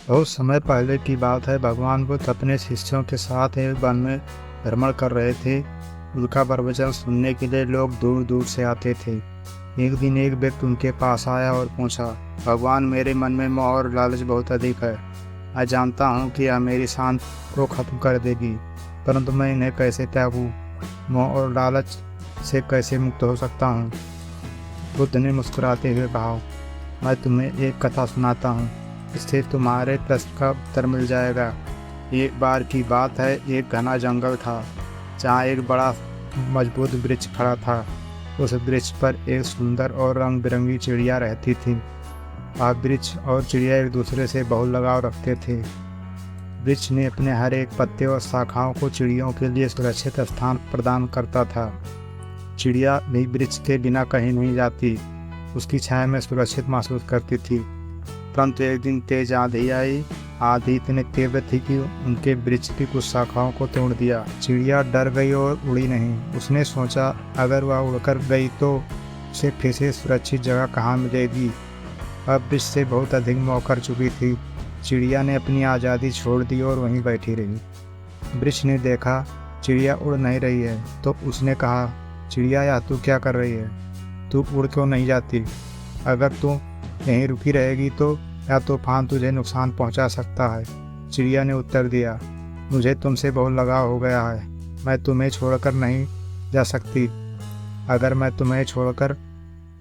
बहुत समय पहले की बात है। भगवान बुद्ध अपने शिष्यों के साथ एक वन में भ्रमण कर रहे थे। उनका प्रवचन सुनने के लिए लोग दूर दूर से आते थे। एक दिन एक व्यक्ति उनके पास आया और पूछा, भगवान, मेरे मन में मोह और लालच बहुत अधिक है। मैं जानता हूँ कि यह मेरी शांति को खत्म कर देगी, परंतु मैं इन्हें कैसे त्यागूं? मोह और लालच से कैसे मुक्त हो सकता हूँ? बुद्ध ने मुस्कुराते हुए कहा, मैं तुम्हें एक कथा सुनाता हूँ, इससे तुम्हारे प्रश्न का उत्तर मिल जाएगा। एक बार की बात है, एक घना जंगल था जहाँ एक बड़ा मजबूत वृक्ष खड़ा था। उस वृक्ष पर एक सुंदर और रंग बिरंगी चिड़िया रहती थी। वह वृक्ष और चिड़िया एक दूसरे से बहुत लगाव रखते थे। वृक्ष ने अपने हर एक पत्ते और शाखाओं को चिड़ियों के लिए सुरक्षित स्थान प्रदान करता था। चिड़िया भी वृक्ष के बिना कहीं नहीं जाती, उसकी छाया में सुरक्षित महसूस करती थी। परंतु एक दिन तेज आंधी आई। आंधी इतनी तीव्र थी कि उनके वृक्ष की कुछ शाखाओं को तोड़ दिया। चिड़िया डर गई और उड़ी नहीं। उसने सोचा, अगर वह उड़कर गई तो उसे फिर से सुरक्षित जगह कहाँ मिलेगी। अब वृक्ष से बहुत अधिक मोह कर चुकी थी। चिड़िया ने अपनी आज़ादी छोड़ दी और वहीं बैठी रही। वृक्ष ने देखा चिड़िया उड़ नहीं रही है, तो उसने कहा, चिड़िया, या तू क्या कर रही है? तू उड़ क्यों नहीं जाती? अगर तू यहीं रुकी रहेगी तो या तूफान तुझे नुकसान पहुंचा सकता है। चिड़िया ने उत्तर दिया, मुझे तुमसे बहुत लगाव हो गया है। मैं तुम्हें छोड़कर नहीं जा सकती। अगर मैं तुम्हें छोड़कर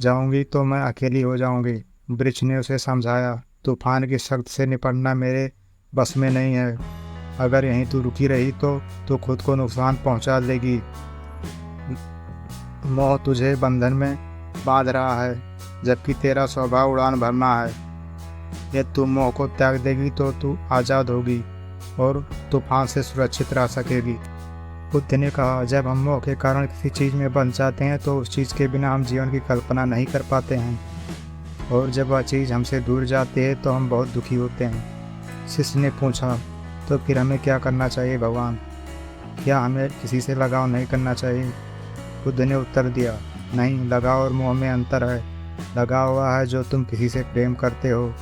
जाऊंगी तो मैं अकेली हो जाऊंगी। वृक्ष ने उसे समझाया, तूफान की शक्ति से निपटना मेरे बस में नहीं है। अगर यहीं तू रुकी रही तो खुद को नुकसान पहुंचा लेगी। मोह तुझे बंधन में बांध रहा है, जबकि तेरा स्वभाव उड़ान भरना है। यदि तू मोह को त्याग देगी तो तू आज़ाद होगी और तूफान से सुरक्षित रह सकेगी। बुद्ध ने कहा, जब हम मोह के कारण किसी चीज़ में बंध जाते हैं तो उस चीज़ के बिना हम जीवन की कल्पना नहीं कर पाते हैं, और जब वह चीज़ हमसे दूर जाती है तो हम बहुत दुखी होते हैं। शिष्य ने पूछा, तो फिर हमें क्या करना चाहिए भगवान? क्या हमें किसी से लगाव नहीं करना चाहिए? बुद्ध ने उत्तर दिया, नहीं, लगाव और मोह में अंतर है। लगाव वह है जो तुम किसी से प्रेम करते हो,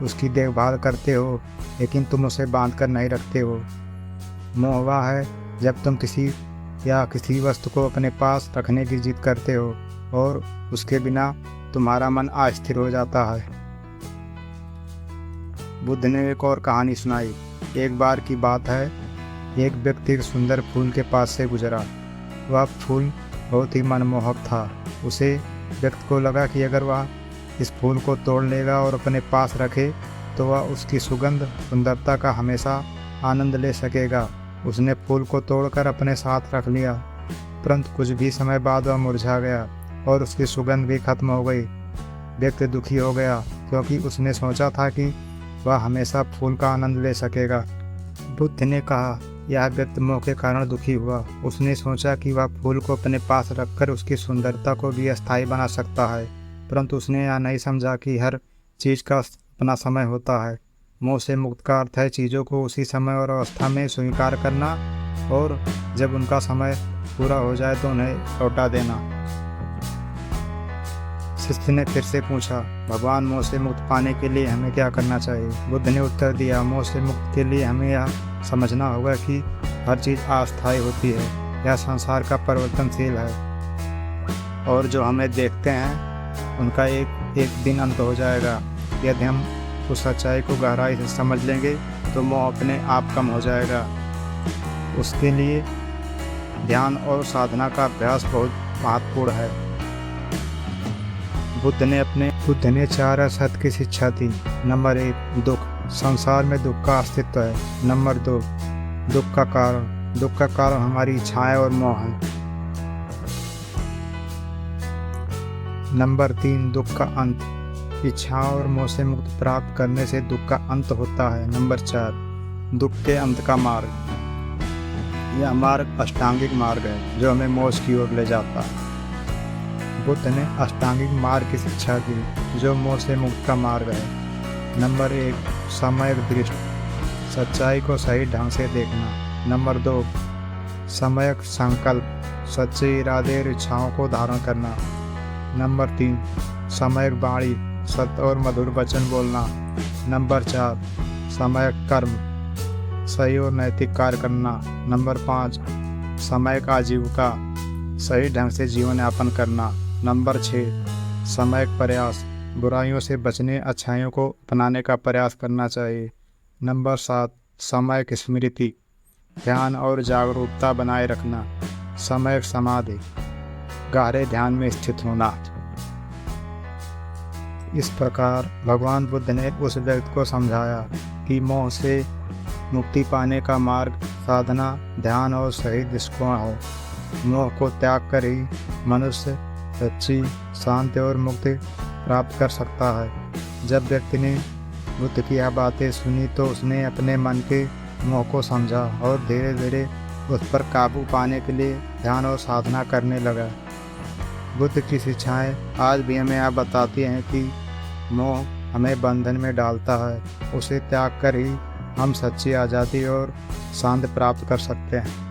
उसकी देखभाल करते हो, लेकिन तुम उसे बांध कर नहीं रखते हो। मोह वह है जब तुम किसी वस्तु को अपने पास रखने की जिद करते हो और उसके बिना तुम्हारा मन अस्थिर हो जाता है। बुद्ध ने एक और कहानी सुनाई। एक बार की बात है, एक व्यक्ति एक सुंदर फूल के पास से गुजरा। वह फूल बहुत ही मनमोहक था। उसे व्यक्ति को लगा कि अगर वह इस फूल को तोड़ लेगा और अपने पास रखे तो वह उसकी सुंदरता का हमेशा आनंद ले सकेगा। उसने फूल को तोड़कर अपने साथ रख लिया, परंतु कुछ भी समय बाद वह मुरझा गया और उसकी सुगंध भी खत्म हो गई। व्यक्ति दुखी हो गया क्योंकि उसने सोचा था कि वह हमेशा फूल का आनंद ले सकेगा। बुद्ध ने कहा, यह व्यक्ति मोह के कारण दुखी हुआ। उसने सोचा कि वह फूल को अपने पास रखकर उसकी सुंदरता को भी अस्थायी बना सकता है, परंतु उसने यह नहीं समझा कि हर चीज़ का अपना समय होता है। मोह से मुक्त का अर्थ है चीज़ों को उसी समय और अवस्था में स्वीकार करना, और जब उनका समय पूरा हो जाए तो उन्हें लौटा देना। शिष्य ने फिर से पूछा, भगवान, मोह से मुक्त पाने के लिए हमें क्या करना चाहिए? बुद्ध ने उत्तर दिया, मोह से मुक्त के लिए हमें यह समझना होगा कि हर चीज़ अस्थायी होती है। यह संसार का परिवर्तनशील है, और जो हमें देखते हैं उनका एक दिन अंत हो जाएगा। यदि हम उस सच्चाई को गहराई से समझ लेंगे तो मोह अपने आप कम हो जाएगा। उसके लिए ध्यान और साधना का अभ्यास बहुत महत्वपूर्ण है। बुद्ध ने 4 असत्य की शिक्षा दी। नंबर 1, दुख। संसार में दुख का अस्तित्व है। नंबर 2, दुख का कारण हमारी इच्छाएं और मोह है। नंबर 3, दुख का अंत। इच्छाओं और मोह से मुक्ति प्राप्त करने से दुख का अंत होता है। नंबर 4, दुख के अंत का मार्ग। यह मार्ग अष्टांगिक मार्ग है जो हमें मोक्ष की ओर ले जाता है। बुद्ध ने अष्टांगिक मार्ग की शिक्षा दी जो मोह से मुक्त का मार्ग है। नंबर 1, सम्यक दृष्टि, सच्चाई को सही ढंग से देखना। नंबर 2, सम्यक संकल्प, सच्चे इरादे और इच्छाओं को धारण करना। नंबर 3, सम्यक वाणी, सत्य और मधुर वचन बोलना। नंबर 4, समय कर्म, सही और नैतिक कार्य करना। नंबर 5, समय का आजीविका, सही ढंग से जीवन यापन करना। नंबर 6, समय प्रयास, बुराइयों से बचने, अच्छाइयों को अपनाने का प्रयास करना चाहिए। नंबर 7, समय की स्मृति, ध्यान और जागरूकता बनाए रखना। समय समाधि, गहरे ध्यान में स्थित होना। इस प्रकार भगवान बुद्ध ने उस व्यक्ति को समझाया कि मोह से मुक्ति पाने का मार्ग साधना, ध्यान और सही दृष्टिकोण हो। मोह को त्याग कर ही मनुष्य सच्ची शांति और मुक्ति प्राप्त कर सकता है। जब व्यक्ति ने बुद्ध की यह बातें सुनी तो उसने अपने मन के मोह को समझा और धीरे धीरे उस पर काबू पाने के लिए ध्यान और साधना करने लगा। बुद्ध की शिक्षाएं आज भी हमें यह बताती हैं कि मोह हमें बंधन में डालता है, उसे त्याग कर ही हम सच्ची आज़ादी और शांति प्राप्त कर सकते हैं।